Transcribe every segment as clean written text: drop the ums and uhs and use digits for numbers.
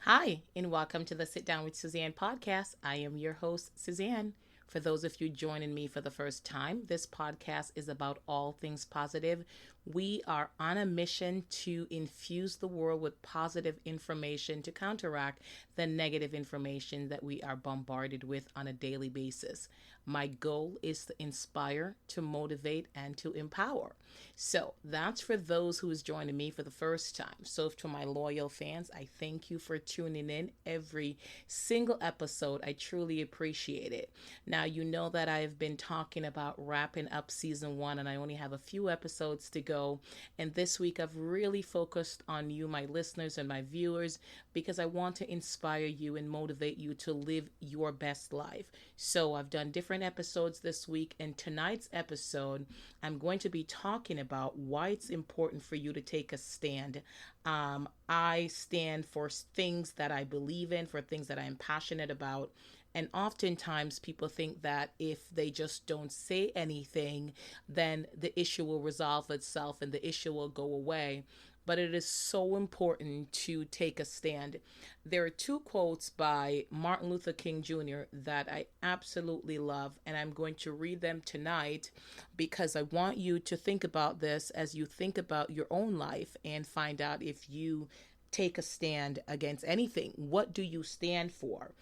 Hi, and welcome to the Sit Down with Suzanne podcast. I am your host, Suzanne. For those of you joining me for the first time, this podcast is about all things positive. We are on a mission to infuse the world with positive information to counteract the negative information that we are bombarded with on a daily basis. My goal is to inspire, to motivate, and to empower. So that's for those who is joining me for the first time. So to my loyal fans, I thank you for tuning in every single episode. I truly appreciate it. Now you know that I've been talking about wrapping up season one, and I only have a few episodes to go. And this week I've really focused on you, my listeners and my viewers, because I want to inspire you and motivate you to live your best life. So I've done different episodes this week, and tonight's episode, I'm going to be talking about why it's important for you to take a stand. I stand for things that I believe in, for things that I'm passionate about. And oftentimes people think that if they just don't say anything, then the issue will resolve itself and the issue will go away. But it is so important to take a stand. There are two quotes by Martin Luther King Jr. that I absolutely love, and I'm going to read them tonight because I want you to think about this as you think about your own life and find out if you take a stand against anything. What do you stand for?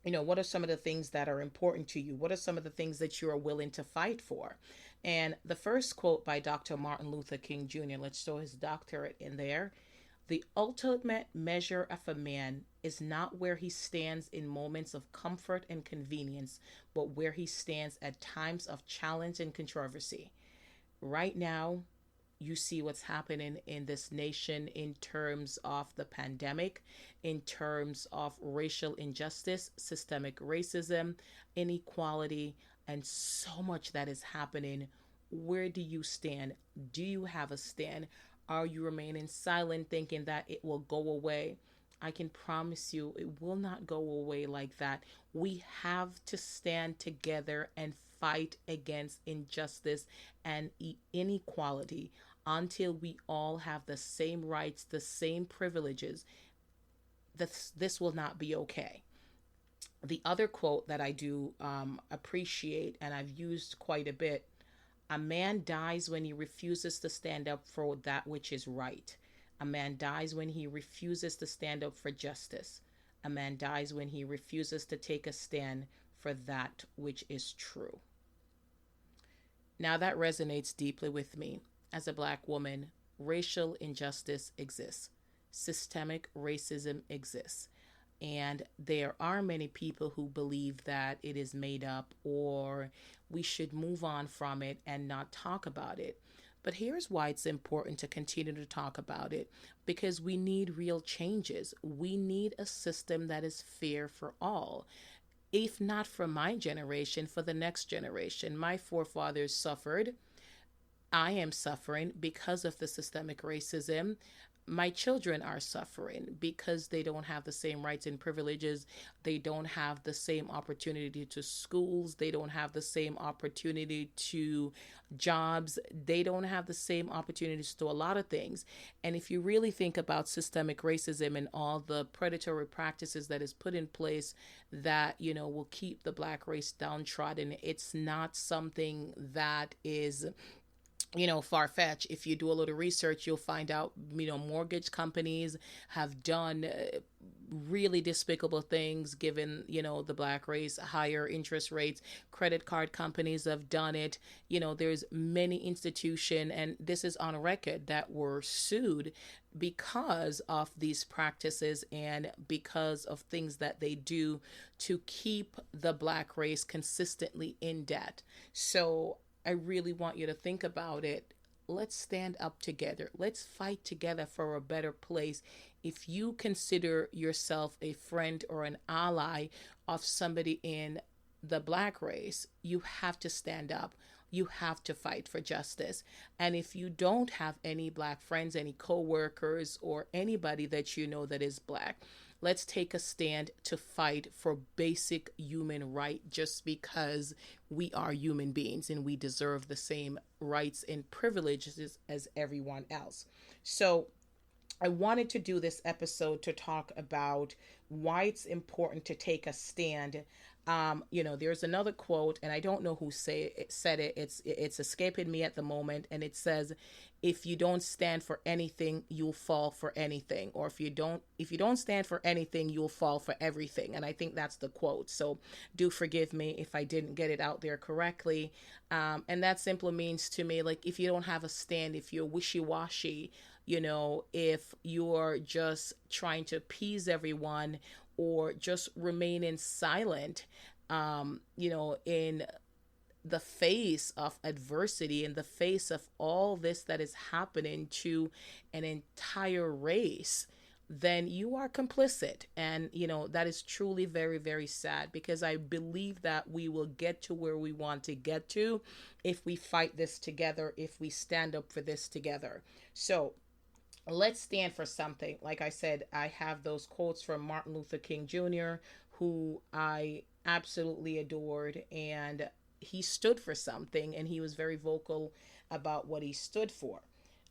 What are some of the things that are important to you? What are some of the things that you are willing to fight for? And the first quote by Dr. Martin Luther King Jr., let's throw his doctorate in there. The ultimate measure of a man is not where he stands in moments of comfort and convenience, but where he stands at times of challenge and controversy. Right now, you see what's happening in this nation in terms of the pandemic, in terms of racial injustice, systemic racism, inequality, and so much that is happening. Where do you stand? Do you have a stand? Are you remaining silent thinking that it will go away? I can promise you it will not go away like that. We have to stand together and fight against injustice and inequality until we all have the same rights, the same privileges. This will not be okay. The other quote that I do appreciate and I've used quite a bit: a man dies when he refuses to stand up for that which is right. A man dies when he refuses to stand up for justice. A man dies when he refuses to take a stand for that which is true. Now that resonates deeply with me. As a black woman, racial injustice exists, systemic racism exists. And there are many people who believe that it is made up or we should move on from it and not talk about it. But here's why it's important to continue to talk about it: because we need real changes. We need a system that is fair for all. If not for my generation, for the next generation. My forefathers suffered. I am suffering because of the systemic racism. My children are suffering because they don't have the same rights and privileges. They don't have the same opportunity to schools. They don't have the same opportunity to jobs. They don't have the same opportunities to a lot of things. And if you really think about systemic racism and all the predatory practices that is put in place that, will keep the black race downtrodden, it's not something that is far fetched. If you do a little research, you'll find out, mortgage companies have done really despicable things given, the black race, higher interest rates. Credit card companies have done it. There's many institutions, and this is on record, that were sued because of these practices and because of things that they do to keep the black race consistently in debt. So I really want you to think about it. Let's stand up together. Let's fight together for a better place. If you consider yourself a friend or an ally of somebody in the black race, you have to stand up. You have to fight for justice. And if you don't have any black friends, any coworkers, or anybody that you know that is black, let's take a stand to fight for basic human right, just because we are human beings and we deserve the same rights and privileges as everyone else. So I wanted to do this episode to talk about why it's important to take a stand. There's another quote, and I don't know who said it. It's escaping me at the moment, and it says, "If you don't stand for anything, you'll fall for anything, or if you don't stand for anything, you'll fall for everything." And I think that's the quote. So do forgive me if I didn't get it out there correctly. And that simply means to me, like, if you don't have a stand, if you're wishy-washy, if you're just trying to appease everyone or just remaining silent, in the face of adversity, in the face of all this that is happening to an entire race, then you are complicit. And, that is truly very, very sad, because I believe that we will get to where we want to get to if we fight this together, if we stand up for this together. So, let's stand for something. Like I said, I have those quotes from Martin Luther King Jr., who I absolutely adored, and he stood for something, and he was very vocal about what he stood for.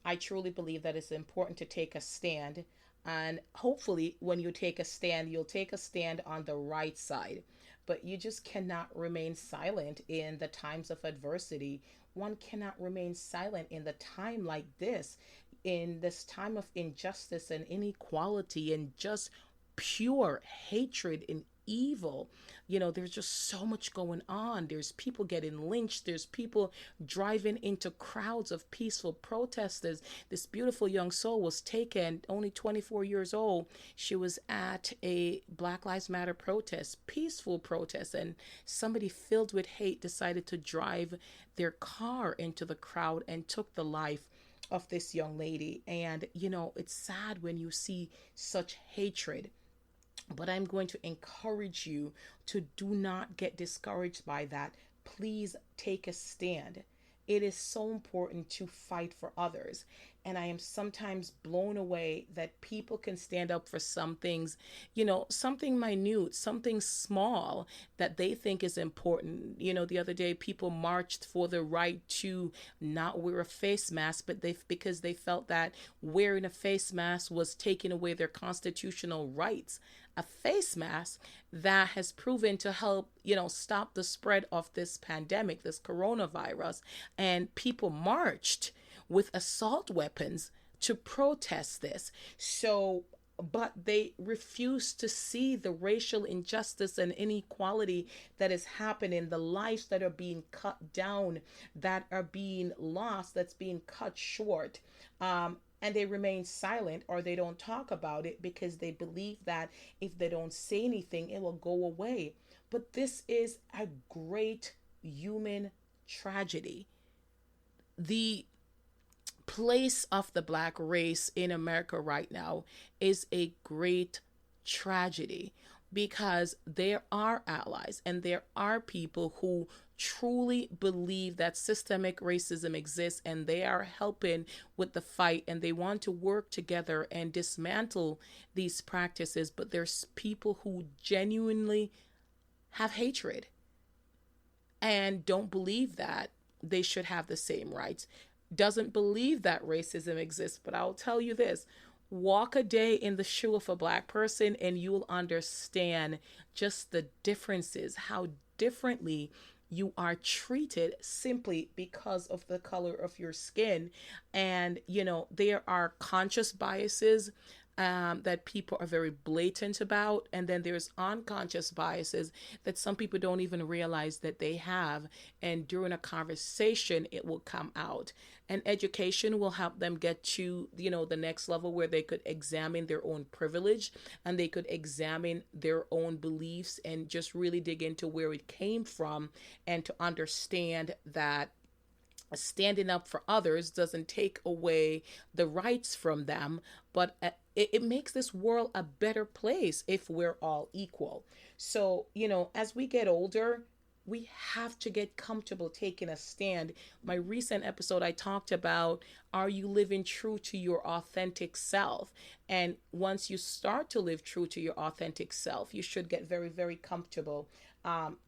I truly believe that it's important to take a stand, and hopefully, when you take a stand, you'll take a stand on the right side. But you just cannot remain silent in the times of adversity. One cannot remain silent in the time like this, in this time of injustice and inequality and just pure hatred and evil. There's just so much going on. There's people getting lynched. There's people driving into crowds of peaceful protesters. This beautiful young soul was taken, only 24 years old. She was at a Black Lives Matter protest, peaceful protest, and somebody filled with hate decided to drive their car into the crowd and took the life of this young lady. And, it's sad when you see such hatred. But I'm going to encourage you to do not get discouraged by that. Please take a stand. It is so important to fight for others. And I am sometimes blown away that people can stand up for some things, something minute, something small that they think is important. The other day people marched for the right to not wear a face mask, but because they felt that wearing a face mask was taking away their constitutional rights. A face mask that has proven to help, stop the spread of this pandemic, this coronavirus. And people marched with assault weapons to protest this. So, but they refuse to see the racial injustice and inequality that is happening, the lives that are being cut down, that are being lost, that's being cut short. And they remain silent, or they don't talk about it because they believe that if they don't say anything, it will go away. But this is a great human tragedy. The place of the Black race in America right now is a great tragedy, because there are allies and there are people who truly believe that systemic racism exists, and they are helping with the fight, and they want to work together and dismantle these practices. But there's people who genuinely have hatred and don't believe that they should have the same rights, doesn't believe that racism exists. But I'll tell you this: walk a day in the shoe of a Black person and you'll understand just the differences, how differently you are treated simply because of the color of your skin. And, there are conscious biases that people are very blatant about. And then there's unconscious biases that some people don't even realize that they have. And during a conversation, it will come out. And education will help them get to, the next level where they could examine their own privilege, and they could examine their own beliefs and just really dig into where it came from, and to understand that standing up for others doesn't take away the rights from them, but it makes this world a better place if we're all equal. So, as we get older, we have to get comfortable taking a stand. My recent episode, I talked about, are you living true to your authentic self? And once you start to live true to your authentic self, you should get very, very comfortable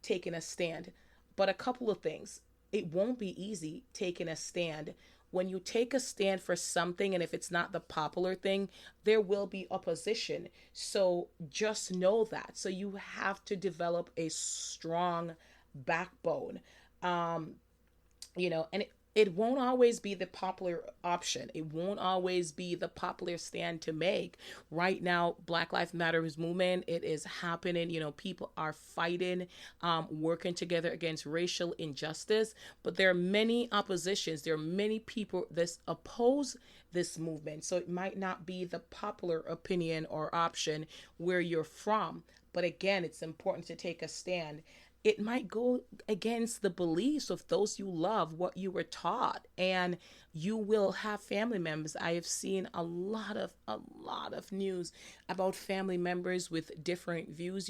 taking a stand. But a couple of things: it won't be easy taking a stand, when you take a stand for something, and if it's not the popular thing, there will be opposition. So just know that. So you have to develop a strong backbone. Um, and it won't always be the popular option. It won't always be the popular stand to make. Right now, Black Lives Matters movement, it is happening. People are fighting, working together against racial injustice. But there are many oppositions. There are many people that oppose this movement. So it might not be the popular opinion or option where you're from. But again, it's important to take a stand. It might go against the beliefs of those you love, what you were taught, and you will have family members. I have seen a lot of news about family members with different views.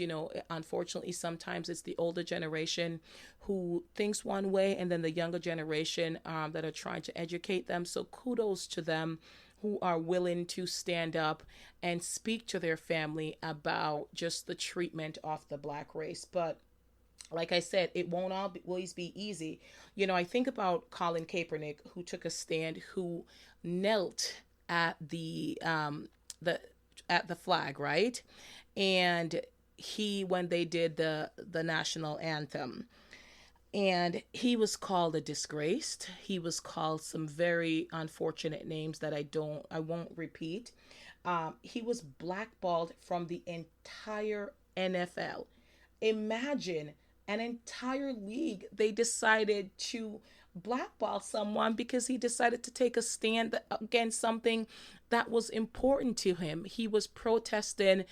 Unfortunately, sometimes it's the older generation who thinks one way, and then the younger generation that are trying to educate them. So kudos to them who are willing to stand up and speak to their family about just the treatment of the Black race. But like I said, it won't always be easy. I think about Colin Kaepernick, who took a stand, who knelt at the at the flag, right? And when they did the national anthem, and he was called a disgraced. He was called some very unfortunate names that I won't repeat. He was blackballed from the entire NFL. Imagine an entire league, they decided to blackball someone because he decided to take a stand against something that was important to him. He was protesting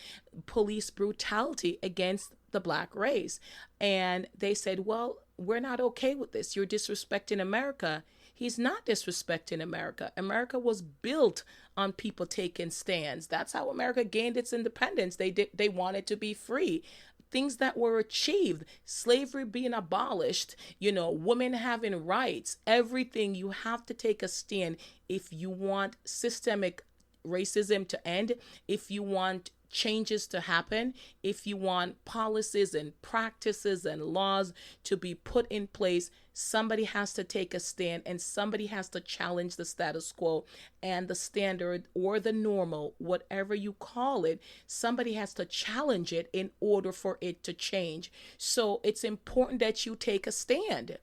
police brutality against the Black race. And they said, well, we're not okay with this. You're disrespecting America. He's not disrespecting America. America was built on people taking stands. That's how America gained its independence. They wanted to be free. Things that were achieved, slavery being abolished, women having rights, everything. You have to take a stand if you want systemic racism to end, if you want changes to happen, if you want policies and practices and laws to be put in place. Somebody has to take a stand, and somebody has to challenge the status quo and the standard or the normal, whatever you call it. Somebody has to challenge it in order for it to change. So it's important that you take a stand.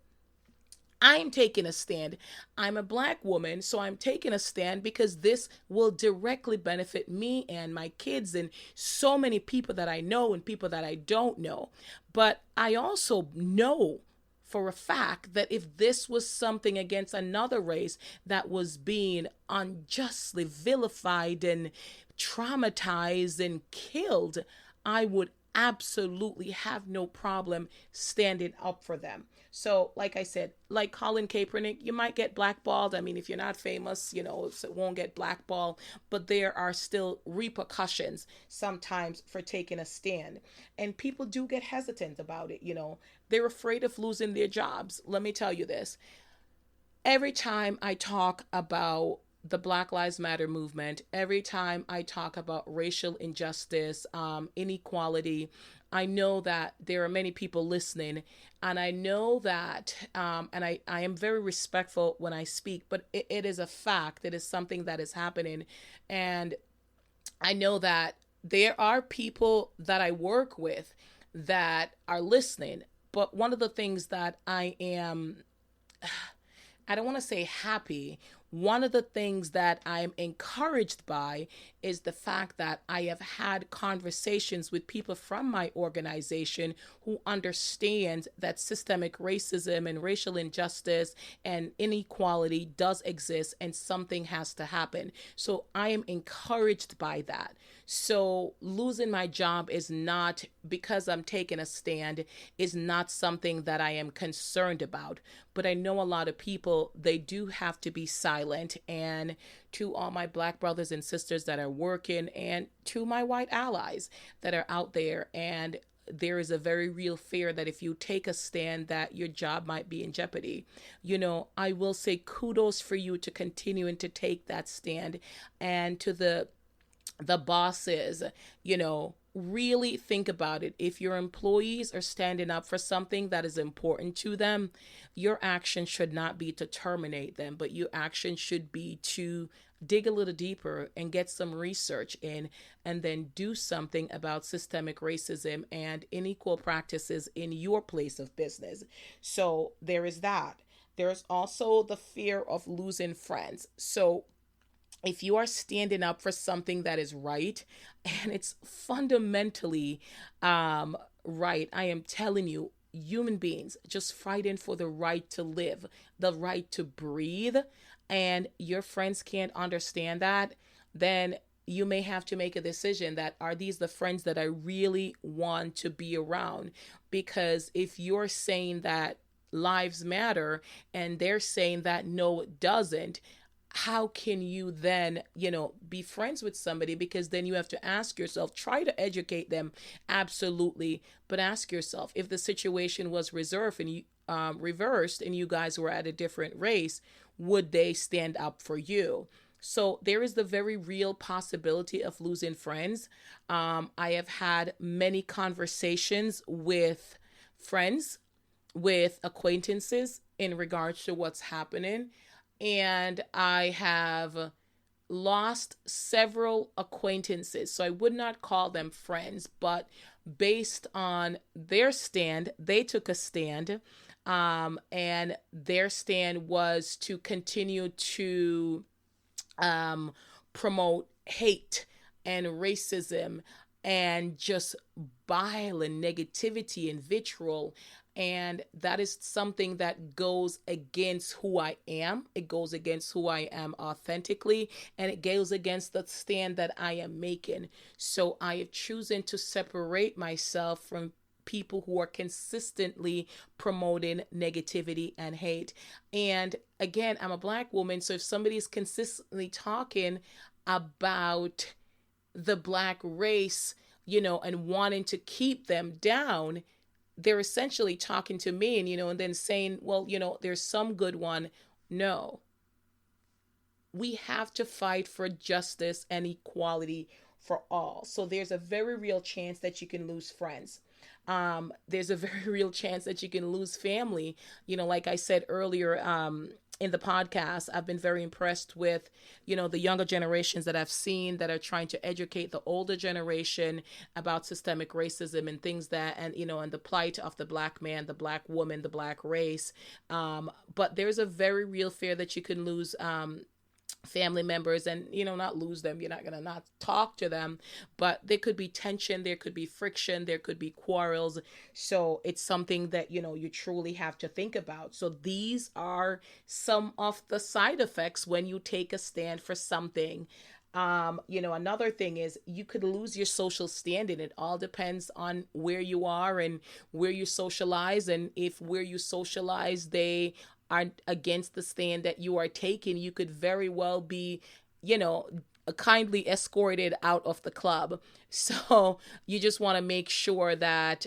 I'm taking a stand. I'm a Black woman, so I'm taking a stand because this will directly benefit me and my kids and so many people that I know and people that I don't know. But I also know for a fact that if this was something against another race that was being unjustly vilified and traumatized and killed, I would absolutely have no problem standing up for them. So, like I said, like Colin Kaepernick, you might get blackballed. I mean, if you're not famous, so it won't get blackballed, but there are still repercussions sometimes for taking a stand. And people do get hesitant about it. They're afraid of losing their jobs. Let me tell you this. Every time I talk about the Black Lives Matter movement, every time I talk about racial injustice, inequality, I know that there are many people listening, and I know that, and I am very respectful when I speak, but it is a fact. It is something that is happening. And I know that there are people that I work with that are listening. But one of the things that I don't want to say happy. One of the things that I'm encouraged by is the fact that I have had conversations with people from my organization who understand that systemic racism and racial injustice and inequality does exist and something has to happen. So I am encouraged by that. So losing my job is not, because I'm taking a stand, is not something that I am concerned about. But I know a lot of people, they do have to be silent. And to all my Black brothers and sisters that are working, and to my white allies that are out there, and there is a very real fear that if you take a stand that your job might be in jeopardy. I will say kudos for you to continue and to take that stand. And to the the bosses, really think about it. If your employees are standing up for something that is important to them, your action should not be to terminate them, but your action should be to dig a little deeper and get some research in, and then do something about systemic racism and unequal practices in your place of business. So there is that. There's also the fear of losing friends. So if you are standing up for something that is right, and it's fundamentally right, I am telling you, human beings just fighting for the right to live, the right to breathe, and your friends can't understand that, then you may have to make a decision that, are these the friends that I really want to be around? Because if you're saying that lives matter and they're saying that no, it doesn't, how can you then, be friends with somebody? Because then you have to ask yourself, try to educate them, absolutely, but ask yourself, if the situation was reserved and you reversed and you guys were at a different race, would they stand up for you? So there is the very real possibility of losing friends. I have had many conversations with friends, with acquaintances in regards to what's happening. And I have lost several acquaintances. So I would not call them friends, but based on their stand, they took a stand. And their stand was to continue to promote hate and racism and just bile and negativity and vitriol. And that is something that goes against who I am. It goes against who I am authentically, and it goes against the stand that I am making. So I have chosen to separate myself from people who are consistently promoting negativity and hate. And again, I'm a Black woman, so if somebody is consistently talking about the Black race, and wanting to keep them down, they're essentially talking to me, and then saying, well, there's some good one. No, we have to fight for justice and equality for all. So there's a very real chance that you can lose friends. There's a very real chance that you can lose family. Like I said earlier, in the podcast, I've been very impressed with, the younger generations that I've seen that are trying to educate the older generation about systemic racism and things that, and the plight of the Black man, the Black woman, the Black race. But there's a very real fear that you can lose family members, and not lose them, you're not going to not talk to them, but there could be tension, there could be friction, there could be quarrels. So it's something that you truly have to think about. So these are some of the side effects when you take a stand for something. Another thing is you could lose your social standing. It all depends on where you are and where you socialize, and if where you socialize they are against the stand that you are taking, you could very well be, kindly escorted out of the club. So you just want to make sure that,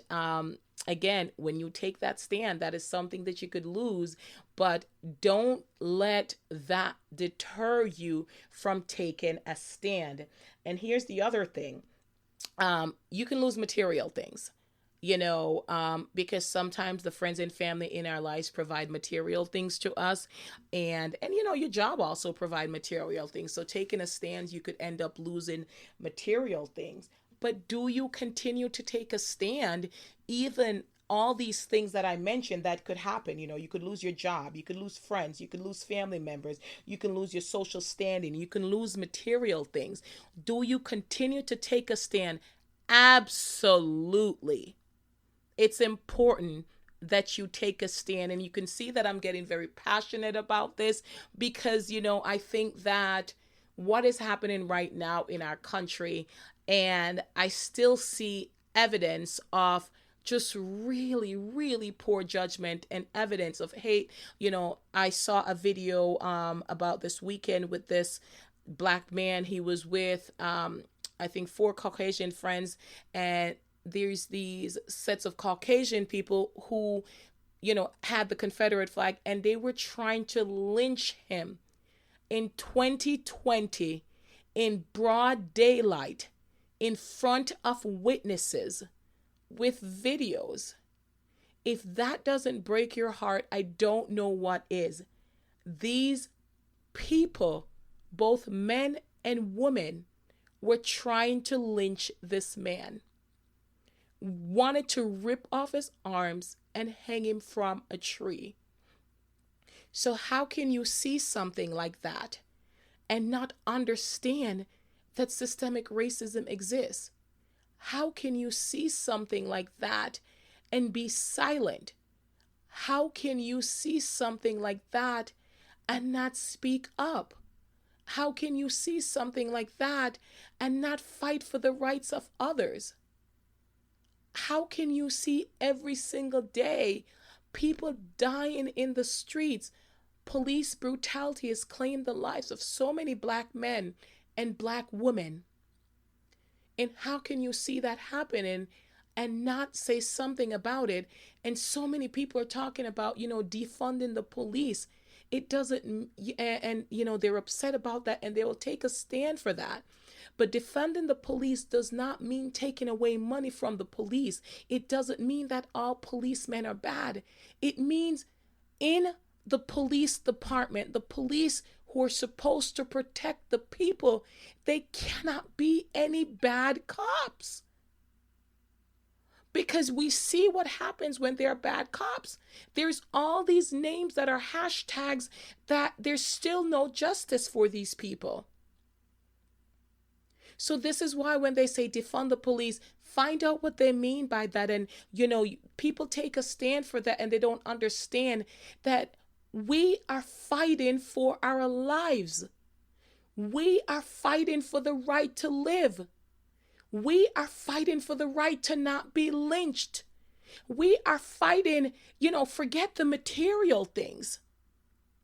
again, when you take that stand, that is something that you could lose, but don't let that deter you from taking a stand. And here's the other thing. You can lose material things. Because sometimes the friends and family in our lives provide material things to us, and your job also provide material things. So taking a stand, you could end up losing material things. But do you continue to take a stand? Even all these things that I mentioned that could happen, you could lose your job, you could lose friends, you could lose family members, you can lose your social standing, you can lose material things. Do you continue to take a stand? Absolutely. It's important that you take a stand. And you can see that I'm getting very passionate about this because, I think that what is happening right now in our country, and I still see evidence of just really, really poor judgment and evidence of hate. I saw a video about this weekend with this Black man. He was with, I think, 4 Caucasian friends, and there's these sets of Caucasian people who, had the Confederate flag, and they were trying to lynch him. In 2020, in broad daylight, in front of witnesses, with videos. If that doesn't break your heart, I don't know what is. These people, both men and women, were trying to lynch this man, wanted to rip off his arms and hang him from a tree. So how can you see something like that and not understand that systemic racism exists? How can you see something like that and be silent? How can you see something like that and not speak up? How can you see something like that and not fight for the rights of others? How can you see every single day people dying in the streets? Police brutality has claimed the lives of so many black men and black women. And how can you see that happening and not say something about it? And so many people are talking about, defunding the police. It doesn't, and they're upset about that and they will take a stand for that. But defunding the police does not mean taking away money from the police. It doesn't mean that all policemen are bad. It means in the police department, the police who are supposed to protect the people, they cannot be any bad cops. Because we see what happens when they're bad cops. There's all these names that are hashtags that there's still no justice for these people. So this is why when they say defund the police, find out what they mean by that. And, people take a stand for that and they don't understand that we are fighting for our lives. We are fighting for the right to live. We are fighting for the right to not be lynched. We are fighting, forget the material things.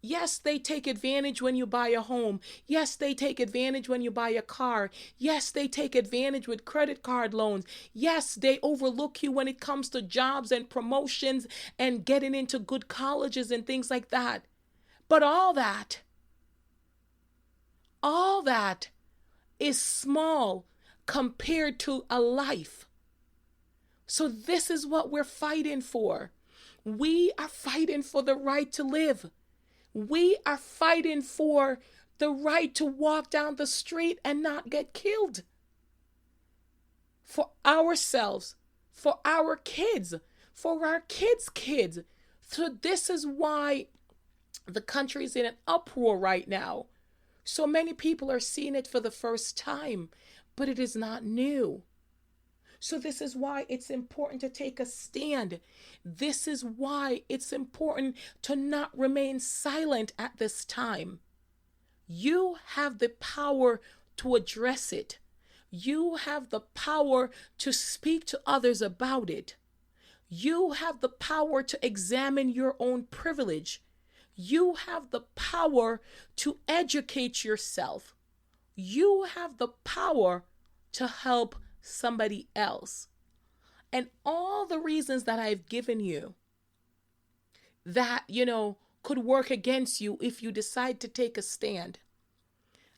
Yes, they take advantage when you buy a home. Yes, they take advantage when you buy a car. Yes, they take advantage with credit card loans. Yes, they overlook you when it comes to jobs and promotions and getting into good colleges and things like that. But all that is small compared to a life. So this is what we're fighting for. We are fighting for the right to live. We are fighting for the right to walk down the street and not get killed. For ourselves, for our kids, for our kids' kids. So this is why the country is in an uproar right now. So many people are seeing it for the first time, but it is not new. So this is why it's important to take a stand. This is why it's important to not remain silent at this time. You have the power to address it. You have the power to speak to others about it. You have the power to examine your own privilege. You have the power to educate yourself. You have the power to help somebody else. And all the reasons that I've given you that, could work against you if you decide to take a stand,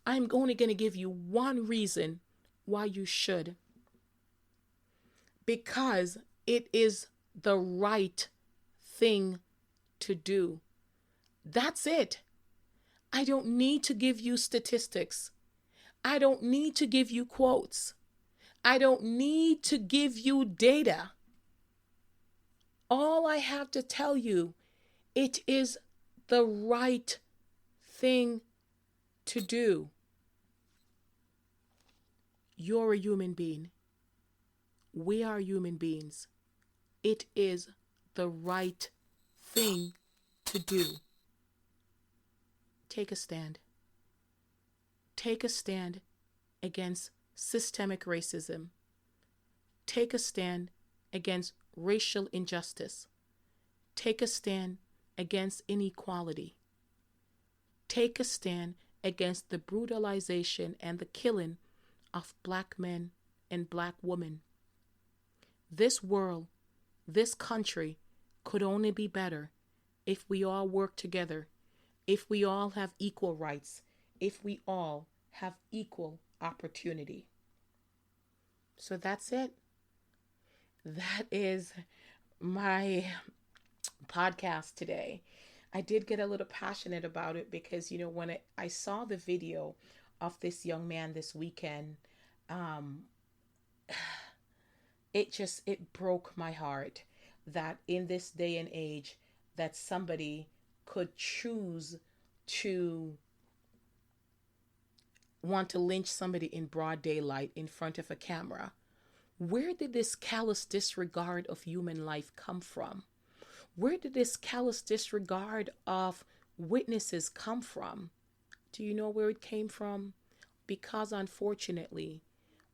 I'm only going to give you one reason why you should. Because it is the right thing to do. That's it. I don't need to give you statistics. I don't need to give you quotes. I don't need to give you data. All I have to tell you, it is the right thing to do. You're a human being. We are human beings. It is the right thing to do. Take a stand. Take a stand against systemic racism. Take a stand against racial injustice. Take a stand against inequality. Take a stand against the brutalization and the killing of black men and black women. This world, this country could only be better if we all work together, if we all have equal rights, if we all have equal opportunity. So that's it. That is my podcast today. I did get a little passionate about it because, when I saw the video of this young man this weekend, um, it broke my heart that in this day and age that somebody could choose to want to lynch somebody in broad daylight in front of a camera. Where did this callous disregard of human life come from? Where did this callous disregard of witnesses come from? Do you know where it came from? Because unfortunately,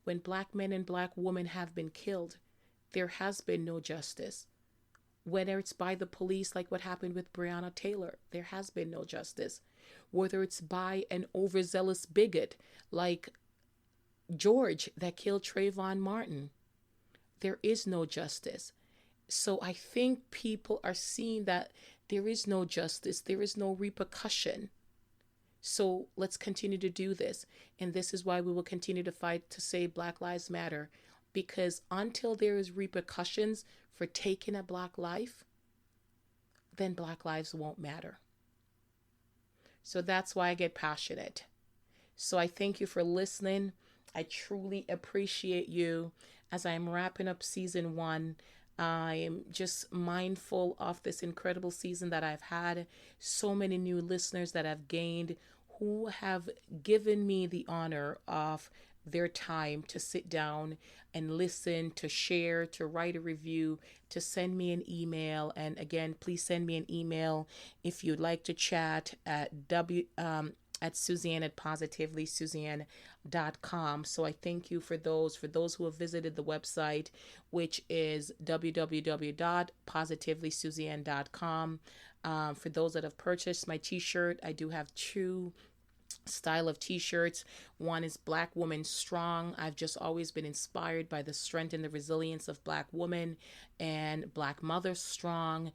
when black men and black women have been killed, there has been no justice. Whether it's by the police, like what happened with Breonna Taylor, there has been no justice. Whether it's by an overzealous bigot like George that killed Trayvon Martin, there is no justice. So I think people are seeing that there is no justice, there is no repercussion. So let's continue to do this. And this is why we will continue to fight to say Black Lives Matter. Because until there is repercussions for taking a black life, then black lives won't matter. So that's why I get passionate. So I thank you for listening. I truly appreciate you. As I'm wrapping up season 1, I am just mindful of this incredible season that I've had. So many new listeners that I've gained who have given me the honor of their time to sit down and listen, to share, to write a review, to send me an email. And again, please send me an email if you'd like to chat at Suzanne at positivelysuzanne.com. So I thank you for those who have visited the website, which is www.positivelysuzanne.com. For those that have purchased my t-shirt, I do have 2 style of t-shirts. One is Black Woman Strong. I've just always been inspired by the strength and the resilience of Black women, and Black Mothers Strong,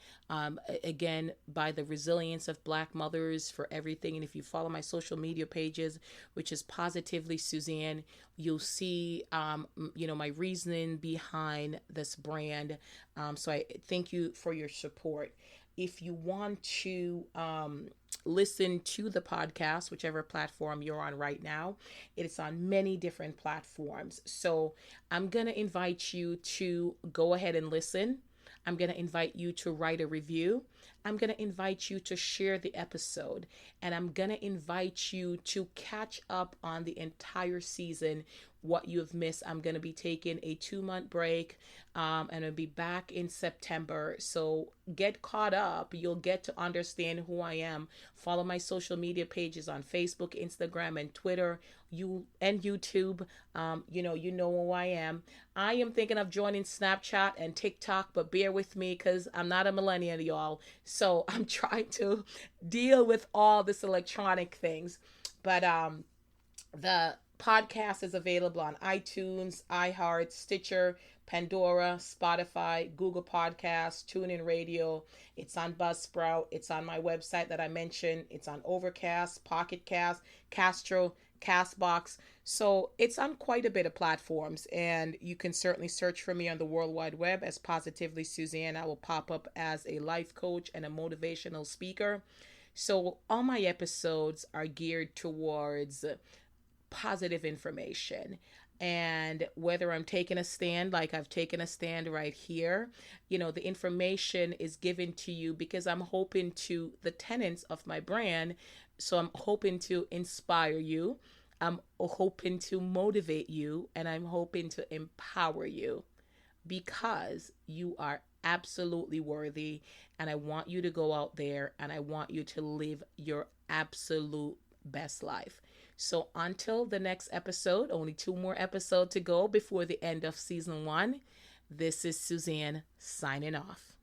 again, by the resilience of Black mothers for everything. And if you follow my social media pages, which is Positively Suzanne, you'll see my reasoning behind this brand. So I thank you for your support. If you want to listen to the podcast, whichever platform you're on right now, it is on many different platforms. So I'm going to invite you to go ahead and listen. I'm going to invite you to write a review. I'm going to invite you to share the episode. And I'm going to invite you to catch up on the entire season, what you have missed. I'm going to be taking a 2-month break, and I'll be back in September. So get caught up. You'll get to understand who I am. Follow my social media pages on Facebook, Instagram, and Twitter, and YouTube. You know who I am. I am thinking of joining Snapchat and TikTok, but bear with me because I'm not a millennial, y'all. So I'm trying to deal with all this electronic things. But the podcast is available on iTunes, iHeart, Stitcher, Pandora, Spotify, Google Podcasts, TuneIn Radio. It's on Buzzsprout. It's on my website that I mentioned. It's on Overcast, Pocket Cast, Castro, Castbox. So it's on quite a bit of platforms, and you can certainly search for me on the World Wide Web as Positively Suzanne. I will pop up as a life coach and a motivational speaker. So all my episodes are geared towards positive information. And whether I'm taking a stand, like I've taken a stand right here, the information is given to you because I'm hoping to the tenets of my brand. So I'm hoping to inspire you. I'm hoping to motivate you, and I'm hoping to empower you because you are absolutely worthy. And I want you to go out there and I want you to live your absolute best life. So until the next episode, only 2 more episodes to go before the end of season 1. This is Suzanne signing off.